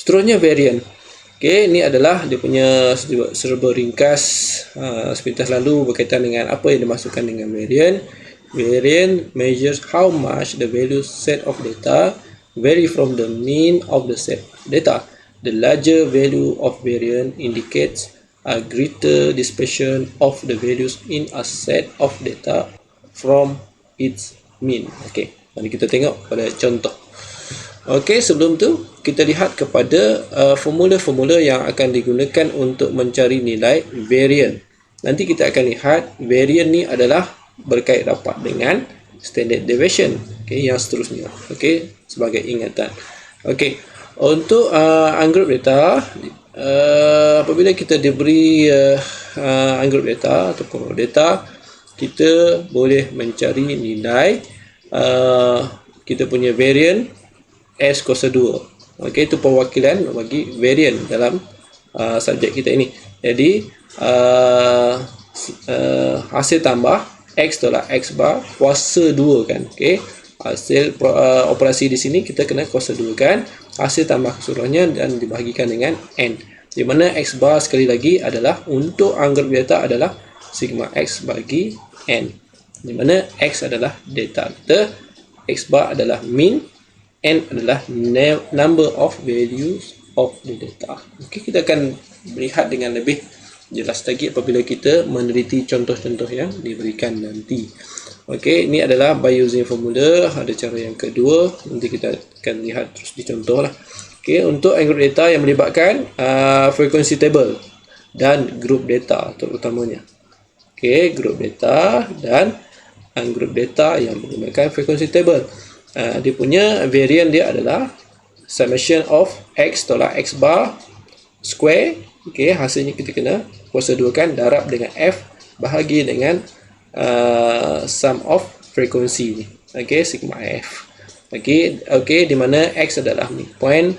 Seterusnya variant. Okey, ini adalah dia punya serba ringkas sepintas lalu berkaitan dengan apa yang dimasukkan dengan variant. Variant measures how much the value set of data vary from the mean of the set data. The larger value of variant indicates a greater dispersion of the values in a set of data from its mean. Okey, mari kita tengok pada contoh. Okey, sebelum tu kita lihat kepada formula-formula yang akan digunakan untuk mencari nilai variant. Nanti kita akan lihat variant ni adalah berkait rapat dengan standard deviation. Okey, yang seterusnya. Okey, sebagai ingatan. Okey, untuk ungroup data, apabila kita diberi ungroup data ataupun data, kita boleh mencari nilai kita punya variant S kuasa 2. Okey, itu perwakilan bagi variant dalam subjek kita ini. Jadi hasil tambah X tolak X bar kuasa 2 kan. Okey, hasil operasi di sini kita kena kuasa 2 kan. Hasil tambah keseluruhannya dan dibahagikan dengan N, di mana X bar sekali lagi adalah untuk ungroup data adalah sigma X bagi N, di mana X adalah data kita, X bar adalah mean, N adalah number of values of the data. Okey, kita akan melihat dengan lebih jelas lagi apabila kita meneliti contoh-contoh yang diberikan nanti. Okey, ini adalah by using formula. Ada cara yang kedua, nanti kita akan lihat terus di contoh lah. Okey, untuk ungroup data yang melibatkan frequency table dan group data terutamanya. Okey, group data dan ungroup data yang menggunakan frequency table. Dia punya variant dia adalah summation of X tolak X bar square. Okey, hasilnya kita kena kuasa 2 kan, darab dengan F bahagi dengan sum of frequency ni. Okey, sigma F. Okey, di mana X adalah midpoint,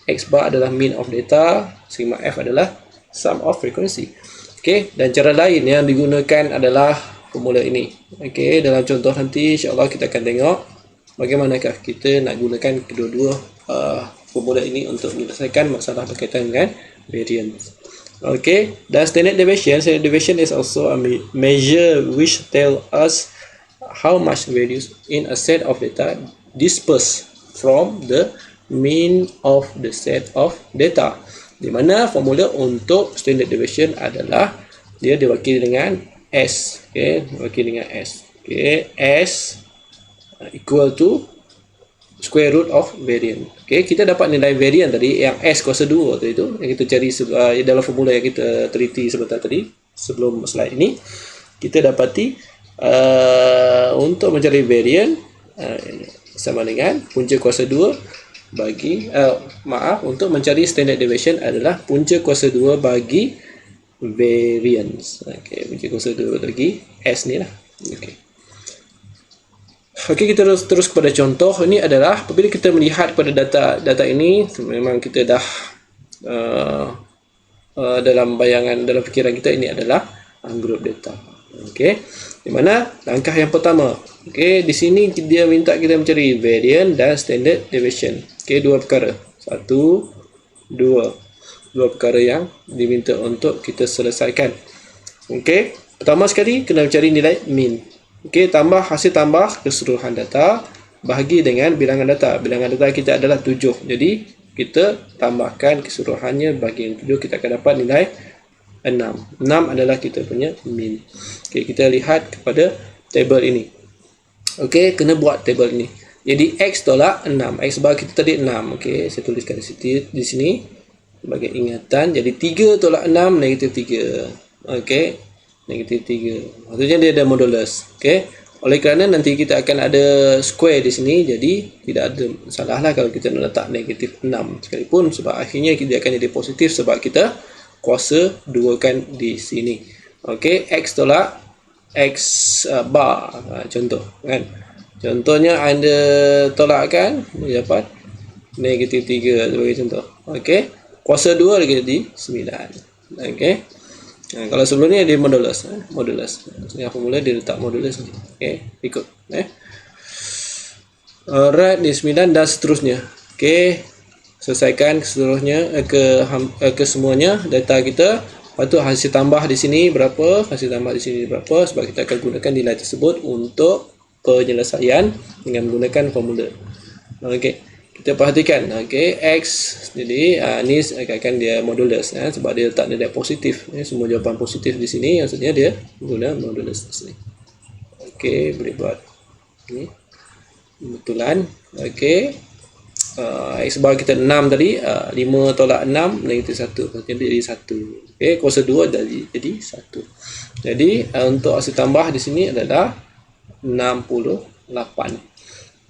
X bar adalah mean of data, sigma F adalah sum of frequency. Okey, dan cara lain yang digunakan adalah formula ini. Okey, dalam contoh nanti insya-Allah kita akan tengok bagaimanakah kita nak gunakan kedua-dua formula ini untuk menyelesaikan masalah berkaitan dengan variance. Okay, dan standard deviation. Standard deviation is also a measure which tell us how much values in a set of data disperse from the mean of the set of data. Di mana formula untuk standard deviation adalah dia diwakili dengan S. Okay, diwakili dengan S. Okay, S equal to square root of variant. Okey, kita dapat nilai variant tadi yang S kuasa 2 tadi tu yang kita cari dalam formula yang kita teliti sebentar tadi sebelum slide ini. Kita dapati untuk mencari variant sama dengan punca kuasa 2 bagi untuk mencari standard deviation adalah punca kuasa 2 bagi variance. Okey, punca kuasa 2 bagi S ni lah. Okey. Okey, kita terus kepada contoh. Ini adalah apabila kita melihat pada data ini, memang kita dah dalam bayangan, dalam fikiran kita ini adalah ungroup data. Okey, di mana langkah yang pertama, okey, di sini dia minta kita mencari variant dan standard deviation. Okey, dua perkara. Dua perkara yang diminta untuk kita selesaikan. Okey, pertama sekali kena mencari nilai mean. Okey, hasil tambah keseluruhan data bahagi dengan bilangan data. Bilangan data kita adalah 7. Jadi, kita tambahkan keseluruhannya bagi yang 7, kita akan dapat nilai 6. 6 adalah kita punya mean. Okey, kita lihat kepada table ini. Okey, kena buat table ini. Jadi, X tolak 6. X bar kita tadi 6. Okey, saya tuliskan di sini sebagai ingatan. Jadi, 3 tolak 6, negatif 3. Okey. Negatif 3. Maksudnya dia ada modulus. Okey. Oleh kerana nanti kita akan ada square di sini, jadi tidak ada masalah lah kalau kita nak letak negatif 6 sekalipun, sebab akhirnya dia akan jadi positif sebab kita kuasa 2 kan di sini. Okey, X tolak X bar. Contoh kan. Contohnya anda tolak kan, dapat negatif 3 sebagai contoh. Okey. Kuasa 2 lagi jadi 9. Okey. Kalau sebelum ni dia modulus. Yang formula dia letak modulus ni. Okey, ikut. Alright, ni 9 dan seterusnya. Okey. selesaikan seluruhnya ke semuanya data kita. Lepas tu hasil tambah di sini berapa, hasil tambah di sini berapa, sebab kita akan gunakan nilai tersebut untuk penyelesaian dengan menggunakan formula. Okey, kita perhatikan. Okey, x jadi ni akan dia modulus sebab dia letak nilai positif. Semua jawapan positif di sini, maksudnya dia guna modulus di sini. Okey, boleh buat ni betulan. Okey, x bar kita 6 tadi, 5 tolak 6 negatif 1, jadi 1. Okey, kuasa 2 jadi 1. Jadi untuk hasil tambah di sini adalah 68.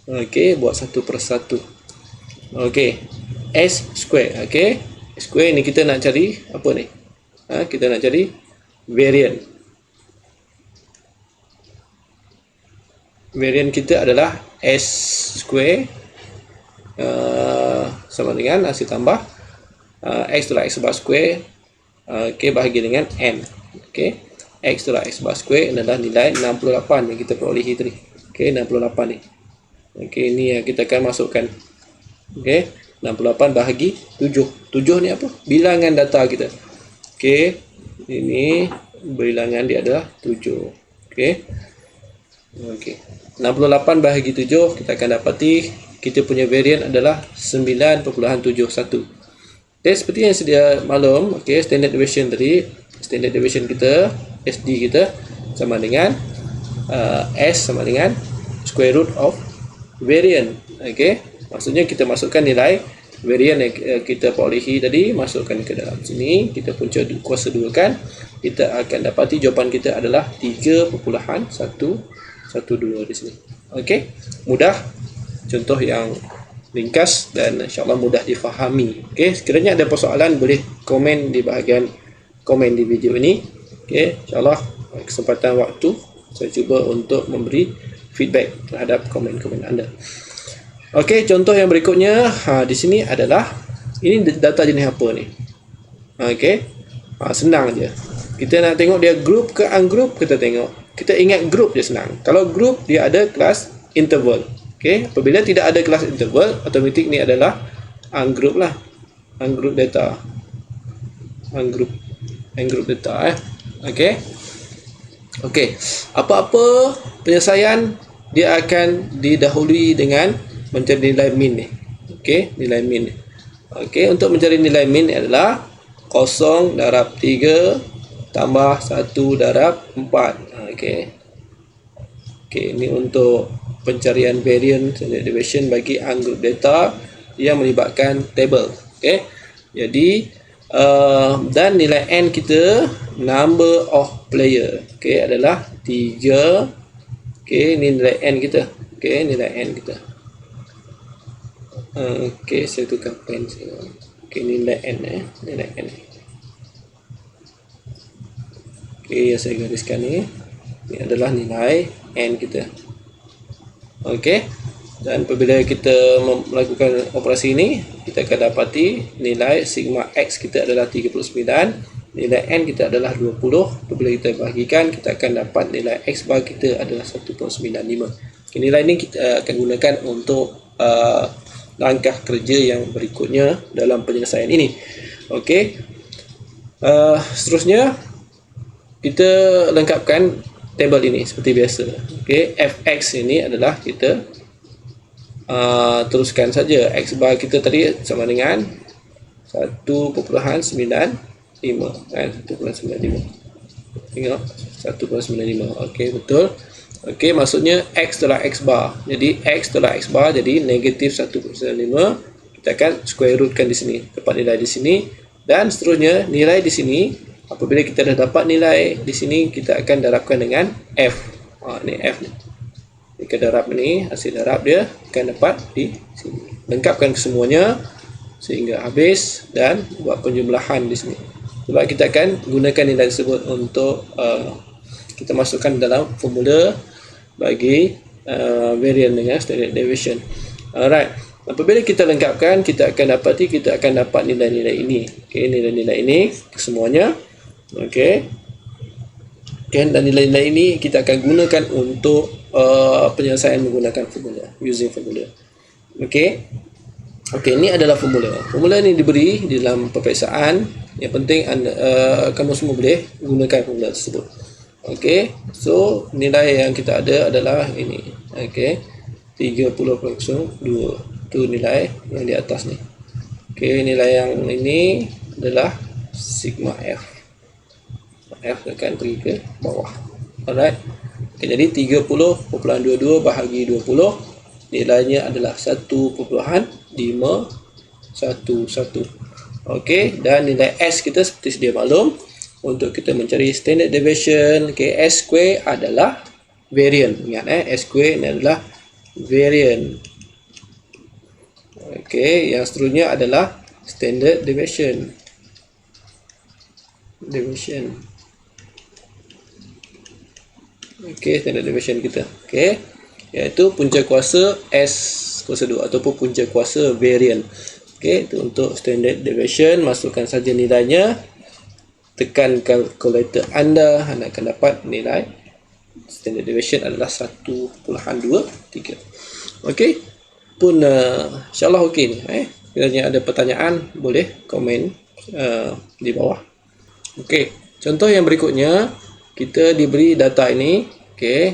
Okey, buat satu per satu. Okey, s square. Okey, s square ni kita nak cari apa ni? Kita nak cari variant. Variant kita adalah s square sama dengan hasil tambah x tolak x bar square bahagi dengan n. Okey, x tolak x bar square adalah nilai 68 yang kita perolehi tadi. Okey, 68 ni. Okey, ni yang kita akan masukkan. Okey, 68 bahagi 7. 7 ni apa? Bilangan data kita. Okey, ini bilangan dia adalah 7. Okey. Okey. 68 bahagi 7 kita akan dapati kita punya variant adalah 9.71. Okay, seperti yang sedia maklum, okay, standard deviation tadi, standard deviation kita, SD kita sama dengan S sama dengan square root of variant. Okay, maksudnya kita masukkan nilai variant yang kita perolehi tadi, masukkan ke dalam sini, kita punca kuasa 2 kan, kita akan dapati jawapan kita adalah 3.112 di sini. Okay, mudah, contoh yang ringkas dan insyaAllah mudah difahami. Okay, sekiranya ada persoalan boleh komen di bahagian komen di video ini. Okay, insyaAllah kesempatan waktu saya cuba untuk memberi feedback terhadap komen-komen anda. Okay, contoh yang berikutnya di sini adalah ini data jenis apa ni? Okay, senang je. Kita nak tengok dia group ke ungroup, kita tengok. Kita ingat group je senang. Kalau group dia ada kelas interval. Okay, apabila tidak ada kelas interval, automatik ni adalah ungroup lah. Ungroup data. Ungroup data Okay. Okay. Apa-apa penyelesaian dia akan didahului dengan mencari nilai min ni. Okay, nilai min ni. Okay, untuk mencari nilai min adalah 0 darab 3 tambah 1 darab 4. Okay. Okay, ini untuk pencarian variant standard deviation bagi ungroup data yang melibatkan table. Okay, jadi dan nilai n kita, number of player, okay, adalah 3. Okay, ini nilai n kita. Okay, nilai n kita. Okay, saya tukar pen. Okay, nilai n nilai n. Okay, yang saya gariskan ni adalah nilai n kita. Okey, dan apabila kita melakukan operasi ini, kita akan dapati nilai sigma x kita adalah 39, nilai n kita adalah 20. Apabila kita bahagikan, kita akan dapat nilai x bar kita adalah 1.95. Okay, nilai ini kita akan gunakan untuk langkah kerja yang berikutnya dalam penyelesaian ini. Okey, seterusnya kita lengkapkan table ini seperti biasa. Okey, fx ini adalah kita teruskan saja. X bar kita tadi sama dengan 1.95 kan, 1.95. Tengok 1.95. Okey, betul. Okey, maksudnya x tolak x bar. Jadi x tolak x bar jadi negatif 1.95. Kita akan square rootkan di sini, dapat nilai di sini, dan seterusnya nilai di sini. Apabila kita dah dapat nilai di sini, kita akan darabkan dengan f. Ni f ni. Jika darab ni, hasil darab dia akan dapat di sini. Lengkapkan kesemuanya sehingga habis dan buat penjumlahan di sini. Sebab kita akan gunakan nilai tersebut untuk kita masukkan dalam formula bagi variant dengan standard deviation. Alright. Apabila kita lengkapkan, kita akan dapat nilai-nilai ini. Okey, nilai-nilai ini kesemuanya. Okey. Dan nilai-nilai ini kita akan gunakan untuk penyelesaian menggunakan formula, using formula. Okey. Okey, ini adalah formula. Formula ni diberi di dalam peperiksaan. Yang penting anda, kamu semua boleh gunakan formula tersebut. Okey, so nilai yang kita ada adalah ini. Okey, 30.2. Itu nilai yang di atas ni. Okey, nilai yang ini adalah sigma F. F akan pergi ke bawah. Alright. Okay, jadi 30.22 bahagi 20 nilainya adalah 1.511. Okey, dan nilai S kita seperti sedia maklum, untuk kita mencari standard deviation, okay, S square adalah variance. Ingat S square ni adalah variance. Okey, yang seterusnya adalah standard deviation. Okey, standard deviation kita. Okey, iaitu punca kuasa S kuasa 2 ataupun punca kuasa variance. Okey, itu untuk standard deviation. Masukkan saja nilainya. Tekan kalkulator anda akan dapat nilai standard deviation adalah 1.23. Okey, pun insyaAllah okey ni. Bila ada pertanyaan, boleh komen di bawah. Okey, contoh yang berikutnya, kita diberi data ini. Okey,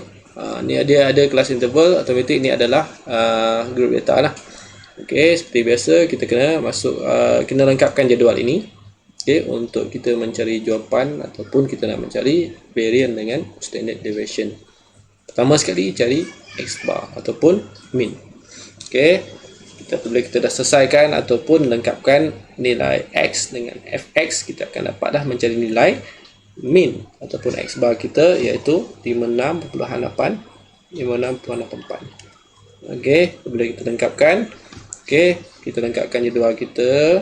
ni dia ada kelas interval automatic, ni adalah group data lah. Okey, seperti biasa kita kena masuk, kena lengkapkan jadual ini. Okey, untuk kita mencari jawapan ataupun kita nak mencari variance dengan standard deviation. Pertama sekali cari X bar ataupun min. Okey, bila kita dah selesaikan ataupun lengkapkan nilai X dengan Fx, kita akan dapat dah mencari nilai min ataupun X bar kita, iaitu 56.8. Okey, bila kita lengkapkan, okey, kita lengkapkan jadual kita,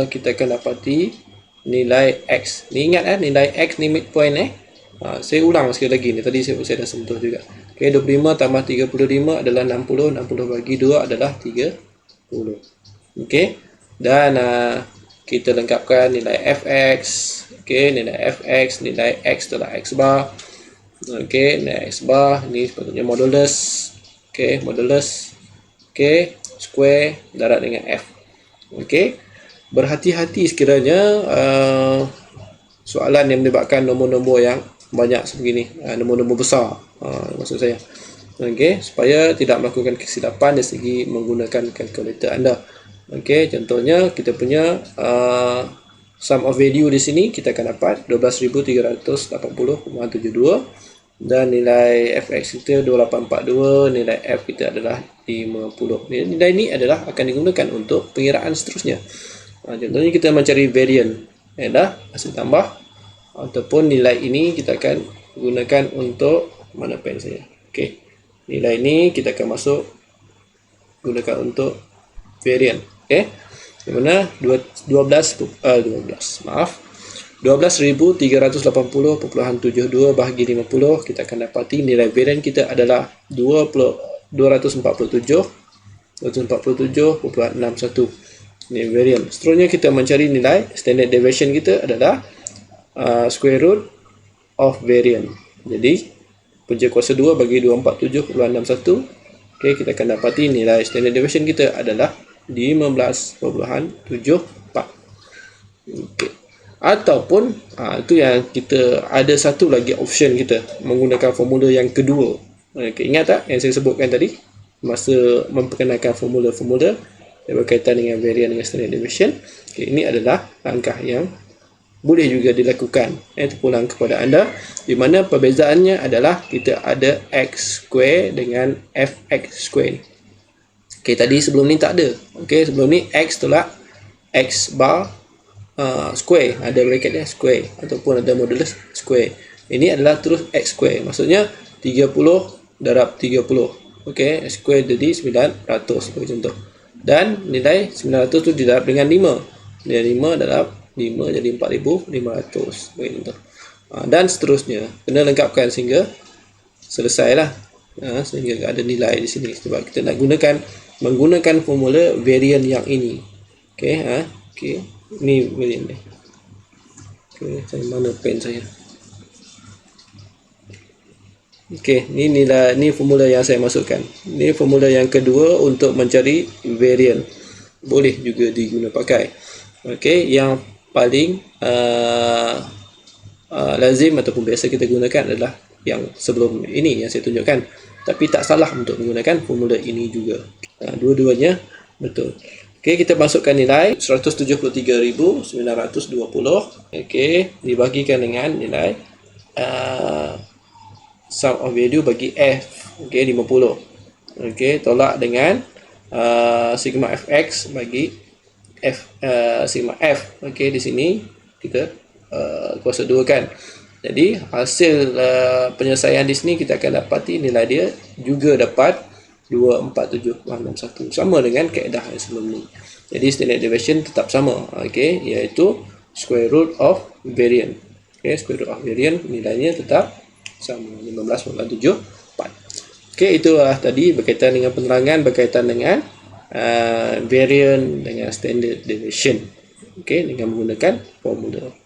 kita akan dapati nilai X. Ni ingat nilai X ni midpoint saya ulang sekali lagi ni, tadi saya dah sentuh juga. Okey, 25 tambah 35 adalah 60, 60 bagi 2 adalah 30. Okey, dan kita lengkapkan nilai Fx. Okey, nilai Fx, nilai X adalah X bar. Okey, nilai X bar ni sepatutnya modulus. Okey, modulus. Okey, square darab dengan F. Okey, berhati-hati sekiranya soalan yang melibatkan nombor-nombor yang banyak sebegini, nombor-nombor besar, maksud saya. Okey, supaya tidak melakukan kesilapan dari segi menggunakan kalkulator anda. Okey, contohnya kita punya sum of value di sini kita akan dapat 12,380,72 dan nilai Fx kita 2842, nilai F kita adalah 50. Nilai ini adalah akan digunakan untuk pengiraan seterusnya. Contohnya kita mencari variance, adalah hasil tambah, ataupun nilai ini kita akan gunakan untuk, mana pen saya? Okey, nilai ini kita akan masuk gunakan untuk variance. Okey, di mana 12,380.72 bahagi 50, kita akan dapati nilai variance kita adalah 247.61. Ini variance. Seterusnya kita mencari nilai standard deviation kita adalah square root of variance. Jadi punca kuasa 2 bagi 247.61. Okey, kita akan dapati nilai standard deviation kita adalah 15.74. Okey. Ataupun itu yang kita ada satu lagi option kita menggunakan formula yang kedua. Okey, ingat tak yang saya sebutkan tadi masa memperkenalkan formula-formula yang berkaitan dengan variance dengan standard deviation? Okey, ini adalah langkah yang boleh juga dilakukan. Terpulang kepada anda, di mana perbezaannya adalah kita ada X square dengan Fx square. Okey, tadi sebelum ni tak ada. Okey, sebelum ni X tolak X bar square, ada bracket dia square ataupun ada modulus square. Ini adalah terus X square, maksudnya 30 darab 30. Okey, X square jadi 900 sebagai contoh. Dan nilai 900 tu didarab dengan 5. Nilai 5 darab 5 jadi 4,500 sebagai contoh. Dan seterusnya, kena lengkapkan sehingga selesailah. Sehingga ada nilai di sini, sebab kita nak menggunakan formula variance yang ini. Okey, okey. Ni variant ni. Okey, saya mana pen saya? Okey, ni formula yang saya masukkan. Ni formula yang kedua untuk mencari varian. Boleh juga diguna pakai. Okey, yang paling lazim ataupun biasa kita gunakan adalah yang sebelum ini yang saya tunjukkan. Tapi tak salah untuk menggunakan formula ini juga. Dua-duanya betul. Okey, kita masukkan nilai 173,920. Okey, dibagikan dengan nilai sum of value bagi F. Okey, 50. Okey, tolak dengan sigma fx bagi F sigma F. Okey, di sini kita kuasa 2 kan. Jadi hasil penyelesaian di sini kita akan dapati nilai dia juga dapat 247,61, sama dengan kaedah yang sebelum ni. Jadi standard deviation tetap sama, okey, iaitu square root of variance. Okey, square root of variance nilainya tetap sama 15,74. Okey, itulah tadi berkaitan dengan penerangan berkaitan dengan variance dengan standard deviation. Okey, dengan menggunakan formula.